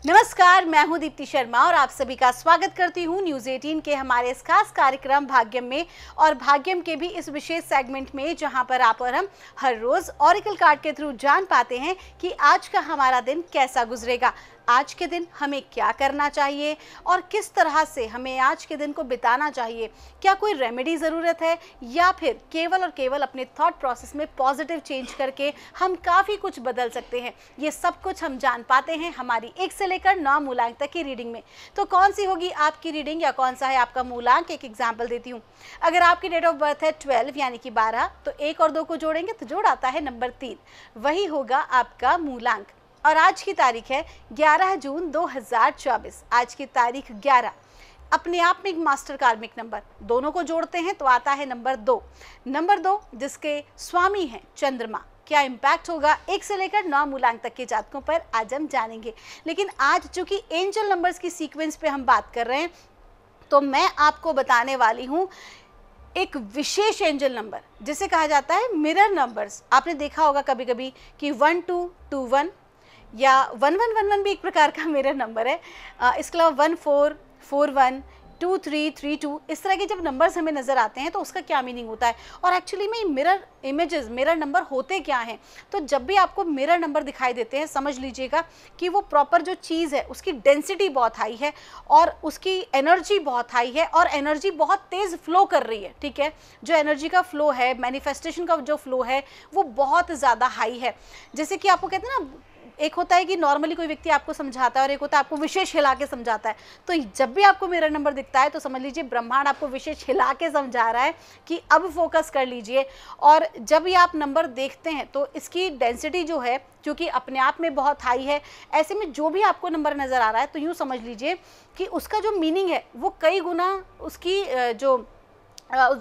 नमस्कार, मैं हूं दीप्ति शर्मा और आप सभी का स्वागत करती हूं न्यूज़ 18 के हमारे इस खास कार्यक्रम भाग्यम में और भाग्यम के भी इस विशेष सेगमेंट में जहां पर आप और हम हर रोज ऑरेकल कार्ड के थ्रू जान पाते हैं कि आज का हमारा दिन कैसा गुजरेगा, आज के दिन हमें क्या करना चाहिए और किस तरह से हमें आज के दिन को बिताना चाहिए। क्या कोई रेमेडी ज़रूरत है या फिर केवल और केवल अपने थॉट प्रोसेस में पॉजिटिव चेंज करके हम काफ़ी कुछ बदल सकते हैं। ये सब कुछ हम जान पाते हैं हमारी 1 से लेकर 9 मूलांक तक की रीडिंग में। तो कौन सी होगी आपकी रीडिंग या कौन सा है आपका मूलांक, एक एग्जाम्पल देती हूँ। अगर आपकी डेट ऑफ बर्थ है 12 यानी कि 12, तो 1 और 2 को जोड़ेंगे तो जोड़ आता है नंबर 3, वही होगा आपका मूलांक। और आज की तारीख है 11 जून 2024। आज की तारीख 11 अपने आप में एक मास्टर कार्मिक नंबर, दोनों को जोड़ते हैं तो आता है नंबर 2। नंबर 2 जिसके स्वामी हैं चंद्रमा। क्या इम्पैक्ट होगा 1 से लेकर 9 मूलांक तक के जातकों पर, आज हम जानेंगे। लेकिन आज चूंकि एंजल नंबर्स की सीक्वेंस पे हम बात कर रहे हैं तो मैं आपको बताने वाली हूँ एक विशेष एंजल नंबर जिसे कहा जाता है मिरर नंबर्स। आपने देखा होगा कभी कभी कि 1221 या 1111 भी एक प्रकार का मिरर नंबर है। इसके अलावा 1441, 2332, इस तरह के जब नंबर्स हमें नज़र आते हैं तो उसका क्या मीनिंग होता है और एक्चुअली में मिरर इमेजेस, मिरर नंबर होते क्या हैं। तो जब भी आपको मिरर नंबर दिखाई देते हैं समझ लीजिएगा कि वो प्रॉपर जो चीज़ है उसकी डेंसिटी बहुत हाई है और उसकी एनर्जी बहुत हाई है और एनर्जी बहुत तेज़ फ्लो कर रही है। ठीक है, जो एनर्जी का फ्लो है, मैनिफेस्टेशन का जो फ्लो है वो बहुत ज़्यादा हाई है। जैसे कि आपको कहते हैं ना, एक होता है कि नॉर्मली कोई व्यक्ति आपको समझाता है और एक होता है आपको विशेष हिला के समझाता है। तो जब भी आपको मिरर नंबर दिखता है तो समझ लीजिए ब्रह्मांड आपको विशेष हिला के समझा रहा है कि अब फोकस कर लीजिए। और जब भी आप नंबर देखते हैं तो इसकी डेंसिटी जो है क्योंकि अपने आप में बहुत हाई है, ऐसे में जो भी आपको नंबर नज़र आ रहा है तो यूँ समझ लीजिए कि उसका जो मीनिंग है वो कई गुना उसकी जो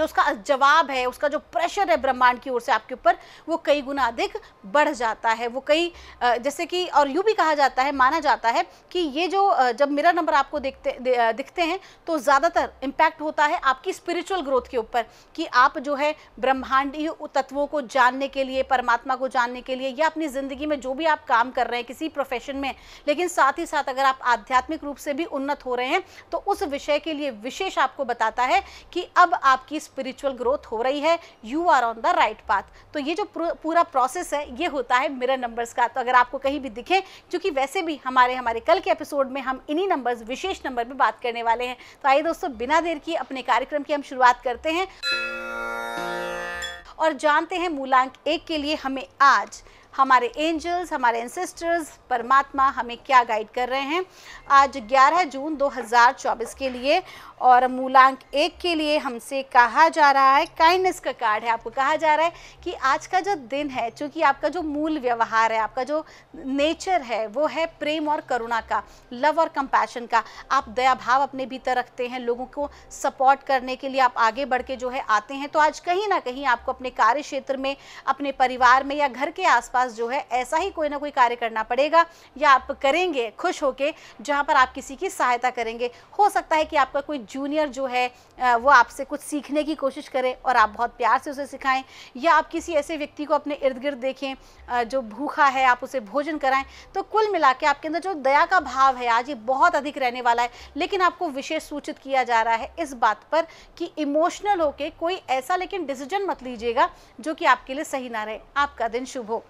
उसका जवाब है, उसका जो प्रेशर है ब्रह्मांड की ओर से आपके ऊपर, वो कई गुना अधिक बढ़ जाता है। वो कई जैसे कि और यूँ भी कहा जाता है, माना जाता है कि ये जो जब मिरर नंबर आपको दिखते हैं तो ज़्यादातर इम्पैक्ट होता है आपकी स्पिरिचुअल ग्रोथ के ऊपर कि आप जो है ब्रह्मांडीय तत्वों को जानने के लिए, परमात्मा को जानने के लिए या अपनी ज़िंदगी में जो भी आप काम कर रहे हैं किसी प्रोफेशन में, लेकिन साथ ही साथ अगर आप आध्यात्मिक रूप से भी उन्नत हो रहे हैं तो उस विषय के लिए विशेष आपको बताता है कि अब आपकी स्पिरिचुअल ग्रोथ हो रही है, you are on the right path. तो ये जो पूरा प्रोसेस है ये होता है मिरर नंबर्स का। तो अगर आपको कहीं भी दिखे, क्योंकि वैसे भी हमारे कल के एपिसोड में हम इन्हीं नंबर्स, विशेष नंबर पे बात करने वाले हैं। तो आइए दोस्तों, बिना देर किए अपने कार्यक्रम की हम शुरुआत करते हैं और जानते हैं मूलांक 1 के लिए हमें आज हमारे एंजल्स, हमारे एंसेस्टर्स, परमात्मा हमें क्या गाइड कर रहे हैं आज 11 जून 2024 के लिए। और मूलांक 1 के लिए हमसे कहा जा रहा है, काइंडनेस का कार्ड है, आपको कहा जा रहा है कि आज का जो दिन है, चूँकि आपका जो मूल व्यवहार है, आपका जो नेचर है वो है प्रेम और करुणा का, लव और कंपैशन का। आप दया भाव अपने भीतर रखते हैं, लोगों को सपोर्ट करने के लिए आप आगे बढ़ के जो है आते हैं। तो आज कहीं ना कहीं आपको अपने कार्य क्षेत्र में, अपने परिवार में या घर के आसपास जो है ऐसा ही कोई ना कोई कार्य करना पड़ेगा या आप करेंगे खुश होके, जहाँ पर आप किसी की सहायता करेंगे। हो सकता है कि आपका कोई जूनियर जो है वो आपसे कुछ सीखने की कोशिश करे और आप बहुत प्यार से उसे सिखाएं, या आप किसी ऐसे व्यक्ति को अपने इर्द गिर्द देखें जो भूखा है, आप उसे भोजन कराएं। तो कुल मिला के आपके अंदर जो दया का भाव है आज ये बहुत अधिक रहने वाला है। लेकिन आपको विशेष सूचित किया जा रहा है इस बात पर कि इमोशनल होके कोई ऐसा लेकिन डिसीजन मत लीजिएगा जो कि आपके लिए सही ना रहे। आपका दिन शुभ हो।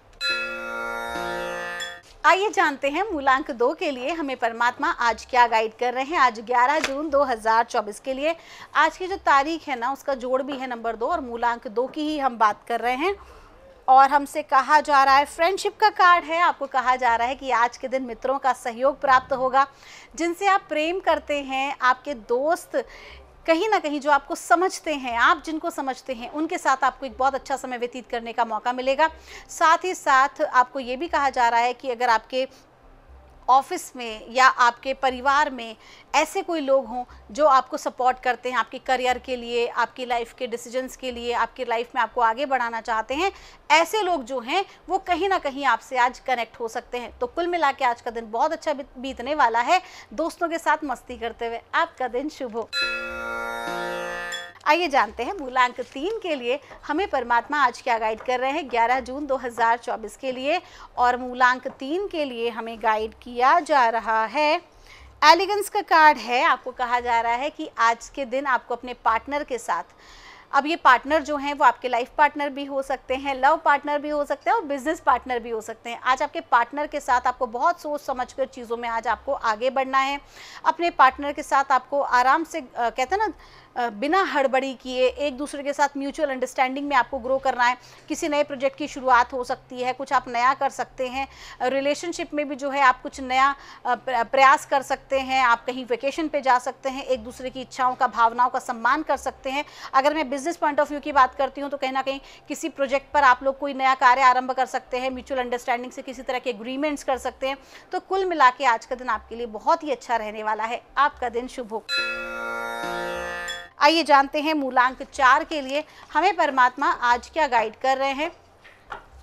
आइए जानते हैं मूलांक 2 के लिए हमें परमात्मा आज क्या गाइड कर रहे हैं आज 11 जून 2024 के लिए। आज की जो तारीख है ना उसका जोड़ भी है नंबर 2 और मूलांक 2 की ही हम बात कर रहे हैं। और हमसे कहा जा रहा है, फ्रेंडशिप का कार्ड है, आपको कहा जा रहा है कि आज के दिन मित्रों का सहयोग प्राप्त होगा, जिनसे आप प्रेम करते हैं, आपके दोस्त कहीं ना कहीं जो आपको समझते हैं, आप जिनको समझते हैं उनके साथ आपको एक बहुत अच्छा समय व्यतीत करने का मौका मिलेगा। साथ ही साथ आपको ये भी कहा जा रहा है कि अगर आपके ऑफिस में या आपके परिवार में ऐसे कोई लोग हों जो आपको सपोर्ट करते हैं आपके करियर के लिए, आपकी लाइफ के डिसीजंस के लिए, आपकी लाइफ में आपको आगे बढ़ाना चाहते हैं, ऐसे लोग जो हैं वो कहीं ना कहीं आपसे आज कनेक्ट हो सकते हैं। तो कुल मिला के आज का दिन बहुत अच्छा बीतने वाला है, दोस्तों के साथ मस्ती करते हुए। आपका दिन शुभ हो। आइए जानते हैं मूलांक 3 के लिए हमें परमात्मा आज क्या गाइड कर रहे हैं 11 जून 2024 के लिए। और मूलांक 3 के लिए हमें गाइड किया जा रहा है, एलिगेंस का कार्ड है। आपको कहा जा रहा है कि आज के दिन आपको अपने पार्टनर के साथ, अब ये पार्टनर जो हैं वो आपके लाइफ पार्टनर भी हो सकते हैं, लव पार्टनर भी हो सकते हैं और बिजनेस पार्टनर भी हो सकते हैं। आज आपके पार्टनर के साथ आपको बहुत सोच समझकर चीज़ों में आज आपको आगे बढ़ना है। अपने पार्टनर के साथ आपको आराम से कहते हैं ना, बिना हड़बड़ी किए एक दूसरे के साथ म्यूचुअल अंडरस्टैंडिंग में आपको ग्रो करना है। किसी नए प्रोजेक्ट की शुरुआत हो सकती है, कुछ आप नया कर सकते हैं। रिलेशनशिप में भी जो है आप कुछ नया प्रयास कर सकते हैं। आप कहीं वेकेशन पे जा सकते हैं, एक दूसरे की इच्छाओं का, भावनाओं का सम्मान कर सकते हैं। अगर मैं बिजनेस पॉइंट ऑफ व्यू की बात करती हूँ तो कहीं ना कहीं किसी प्रोजेक्ट पर आप लोग कोई नया कार्य आरंभ कर सकते हैं, म्यूचुअल अंडरस्टैंडिंग से किसी तरह के एग्रीमेंट्स कर सकते हैं। तो कुल मिला के आज का दिन आपके लिए बहुत ही अच्छा रहने वाला है। आपका दिन शुभ हो। आइए जानते हैं मूलांक 4 के लिए हमें परमात्मा आज क्या गाइड कर रहे हैं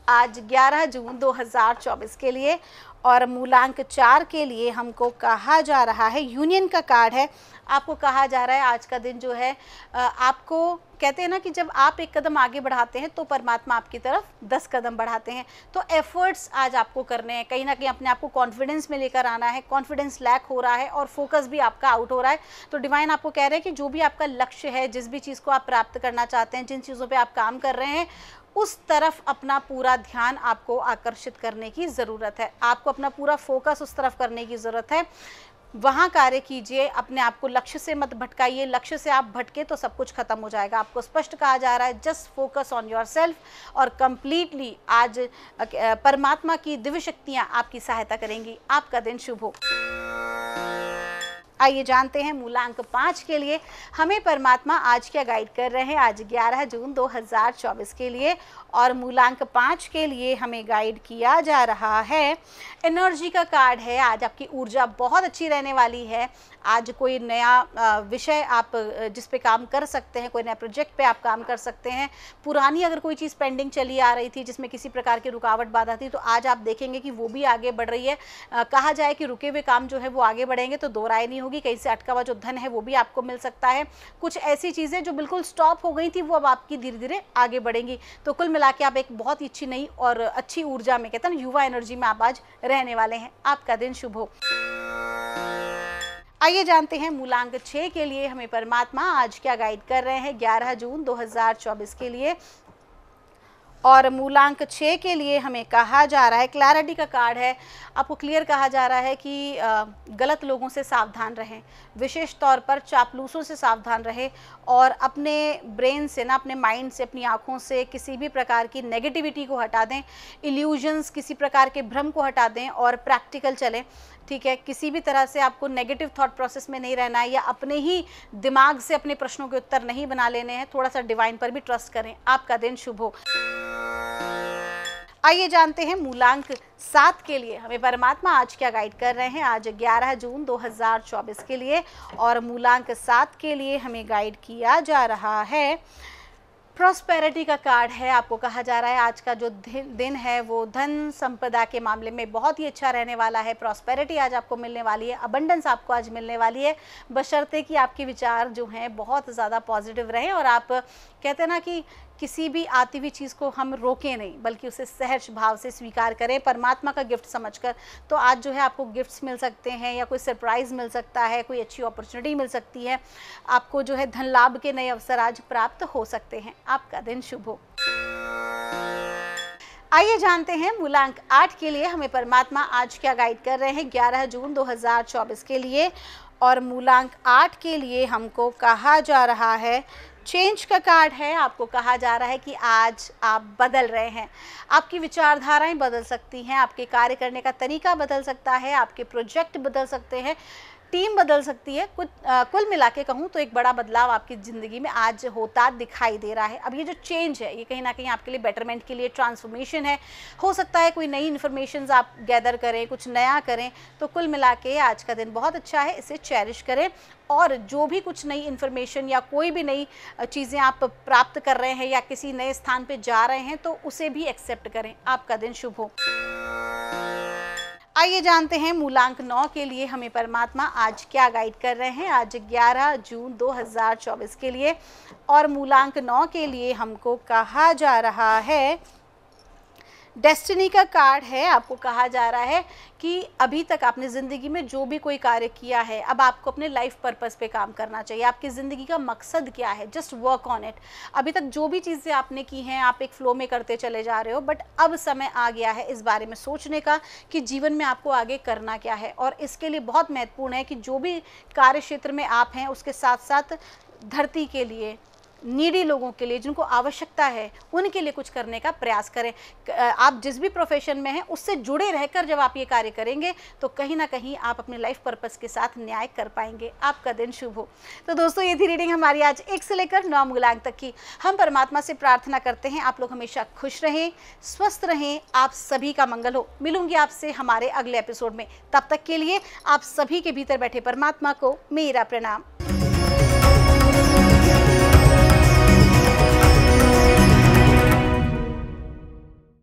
आज 11 जून 2024 के लिए। और मूलांक 4 के लिए हमको कहा जा रहा है, यूनियन का कार्ड है। आपको कहा जा रहा है आज का दिन जो है, आपको कहते हैं ना कि जब आप एक कदम आगे बढ़ाते हैं तो परमात्मा आपकी तरफ 10 कदम बढ़ाते हैं। तो एफर्ट्स आज आपको करने हैं, कहीं ना कहीं अपने आप को कॉन्फिडेंस में लेकर आना है। कॉन्फिडेंस लैक हो रहा है और फोकस भी आपका आउट हो रहा है। तो डिवाइन आपको कह रहे हैं कि जो भी आपका लक्ष्य है, जिस भी चीज़ को आप प्राप्त करना चाहते हैं, जिन चीज़ों पर आप काम कर रहे हैं, उस तरफ अपना पूरा ध्यान आपको आकर्षित करने की ज़रूरत है। आपको अपना पूरा फोकस उस तरफ करने की ज़रूरत है। वहाँ कार्य कीजिए, अपने आप को लक्ष्य से मत भटकाइए। लक्ष्य से आप भटके तो सब कुछ खत्म हो जाएगा। आपको स्पष्ट कहा जा रहा है, just focus on your self. और कंप्लीटली आज परमात्मा की दिव्य शक्तियाँ आपकी सहायता करेंगी। आपका दिन शुभ हो। आइए जानते हैं मूलांक 5 के लिए हमें परमात्मा आज क्या गाइड कर रहे हैं आज 11 जून 2024 के लिए। और मूलांक 5 के लिए हमें गाइड किया जा रहा है, एनर्जी का कार्ड है। आज आपकी ऊर्जा बहुत अच्छी रहने वाली है। आज कोई नया विषय आप जिस पे काम कर सकते हैं, कोई नया प्रोजेक्ट पे आप काम कर सकते हैं। पुरानी अगर कोई चीज़ पेंडिंग चली आ रही थी जिसमें किसी प्रकार की रुकावट बाधा थी, तो आज आप देखेंगे कि वो भी आगे बढ़ रही है। कहा जाए कि रुके हुए काम जो है वो आगे बढ़ेंगे तो दो राय नहीं होगी। कहीं से अटका हुआ जो धन है वो भी आपको मिल सकता है। कुछ ऐसी चीज़ें जो बिल्कुल स्टॉप हो गई थी वो अब आपकी धीरे धीरे आगे बढ़ेंगी। तो कुल मिला के आप एक बहुत ही अच्छी नई और अच्छी ऊर्जा में, कहते हैं ना, युवा एनर्जी में आप आज रहने वाले हैं। आपका दिन शुभ हो। आइए जानते हैं मूलांक 6 के लिए हमें परमात्मा आज क्या गाइड कर रहे हैं 11 जून 2024 के लिए। और मूलांक 6 के लिए हमें कहा जा रहा है, क्लैरिटी का कार्ड है। आपको क्लियर कहा जा रहा है कि गलत लोगों से सावधान रहें, विशेष तौर पर चापलूसों से सावधान रहें। और अपने ब्रेन से ना, अपने माइंड से, अपनी आँखों से किसी भी प्रकार की नेगेटिविटी को हटा दें, इल्यूजन्स, किसी प्रकार के भ्रम को हटा दें और प्रैक्टिकल चलें। ठीक है, किसी भी तरह से आपको नेगेटिव थॉट प्रोसेस में नहीं रहना है या अपने ही दिमाग से अपने प्रश्नों के उत्तर नहीं बना लेने हैं। थोड़ा सा डिवाइन पर भी ट्रस्ट करें। आपका दिन शुभ हो। आइए जानते हैं मूलांक 7 के लिए हमें परमात्मा आज क्या गाइड कर रहे हैं आज 11 जून 2024 के लिए। और मूलांक 7 के लिए हमें गाइड किया जा रहा है, प्रॉस्पेरिटी का कार्ड है। आपको कहा जा रहा है आज का जो दिन है वो धन संपदा के मामले में बहुत ही अच्छा रहने वाला है। प्रॉस्पेरिटी आज आपको मिलने वाली है, अबंडेंस आपको आज मिलने वाली है, बशर्ते कि आपके विचार जो हैं बहुत ज़्यादा पॉजिटिव रहें। और आप कहते हैं ना कि किसी भी आती हुई चीज़ को हम रोकें नहीं, बल्कि उसे सहज भाव से स्वीकार करें, परमात्मा का गिफ्ट समझकर। तो आज जो है आपको गिफ्ट्स मिल सकते हैं या कोई सरप्राइज़ मिल सकता है, कोई अच्छी अपॉर्चुनिटी मिल सकती है। आपको जो है धन लाभ के नए अवसर आज प्राप्त हो सकते हैं। आपका दिन शुभ हो। आइए जानते हैं मूलांक 8 के लिए हमें परमात्मा आज क्या गाइड कर रहे हैं 11 जून 2024 के लिए। और मूलांक 8 के लिए हमको कहा जा रहा है, चेंज का कार्ड है। आपको कहा जा रहा है कि आज आप बदल रहे हैं, आपकी विचारधाराएं बदल सकती हैं, आपके कार्य करने का तरीका बदल सकता है, आपके प्रोजेक्ट बदल सकते हैं, टीम बदल सकती है। कुल मिला के कहूँ तो एक बड़ा बदलाव आपकी ज़िंदगी में आज होता दिखाई दे रहा है। अब ये जो चेंज है ये कहीं ना कहीं आपके लिए बेटरमेंट के लिए ट्रांसफॉर्मेशन है। हो सकता है कोई नई इन्फॉर्मेशन आप गैदर करें, कुछ नया करें। तो कुल मिला के आज का दिन बहुत अच्छा है, इसे चेरिश करें। और जो भी कुछ नई इन्फॉर्मेशन या कोई भी नई चीज़ें आप प्राप्त कर रहे हैं या किसी नए स्थान पे जा रहे हैं तो उसे भी एक्सेप्ट करें। आपका दिन शुभ हो। आइए जानते हैं मूलांक 9 के लिए हमें परमात्मा आज क्या गाइड कर रहे हैं, आज 11 जून 2024 के लिए। और मूलांक 9 के लिए हमको कहा जा रहा है, डेस्टिनी का कार्ड है। आपको कहा जा रहा है कि अभी तक आपने ज़िंदगी में जो भी कोई कार्य किया है, अब आपको अपने लाइफ पर्पस पे काम करना चाहिए। आपकी ज़िंदगी का मकसद क्या है, जस्ट वर्क ऑन इट। अभी तक जो भी चीज़ें आपने की हैं, आप एक फ्लो में करते चले जा रहे हो, बट अब समय आ गया है इस बारे में सोचने का कि जीवन में आपको आगे करना क्या है। और इसके लिए बहुत महत्वपूर्ण है कि जो भी कार्य क्षेत्र में आप हैं, उसके साथ साथ धरती के लिए, नीडी लोगों के लिए, जिनको आवश्यकता है, उनके लिए कुछ करने का प्रयास करें। आप जिस भी प्रोफेशन में हैं उससे जुड़े रहकर जब आप ये कार्य करेंगे तो कहीं ना कहीं आप अपने लाइफ पर्पस के साथ न्याय कर पाएंगे। आपका दिन शुभ हो। तो दोस्तों, ये थी रीडिंग हमारी आज 1 से लेकर 9 मूलांक तक की। हम परमात्मा से प्रार्थना करते हैं आप लोग हमेशा खुश रहें, स्वस्थ रहें, आप सभी का मंगल हो। मिलूंगी आपसे हमारे अगले एपिसोड में। तब तक के लिए आप सभी के भीतर बैठे परमात्मा को मेरा प्रणाम।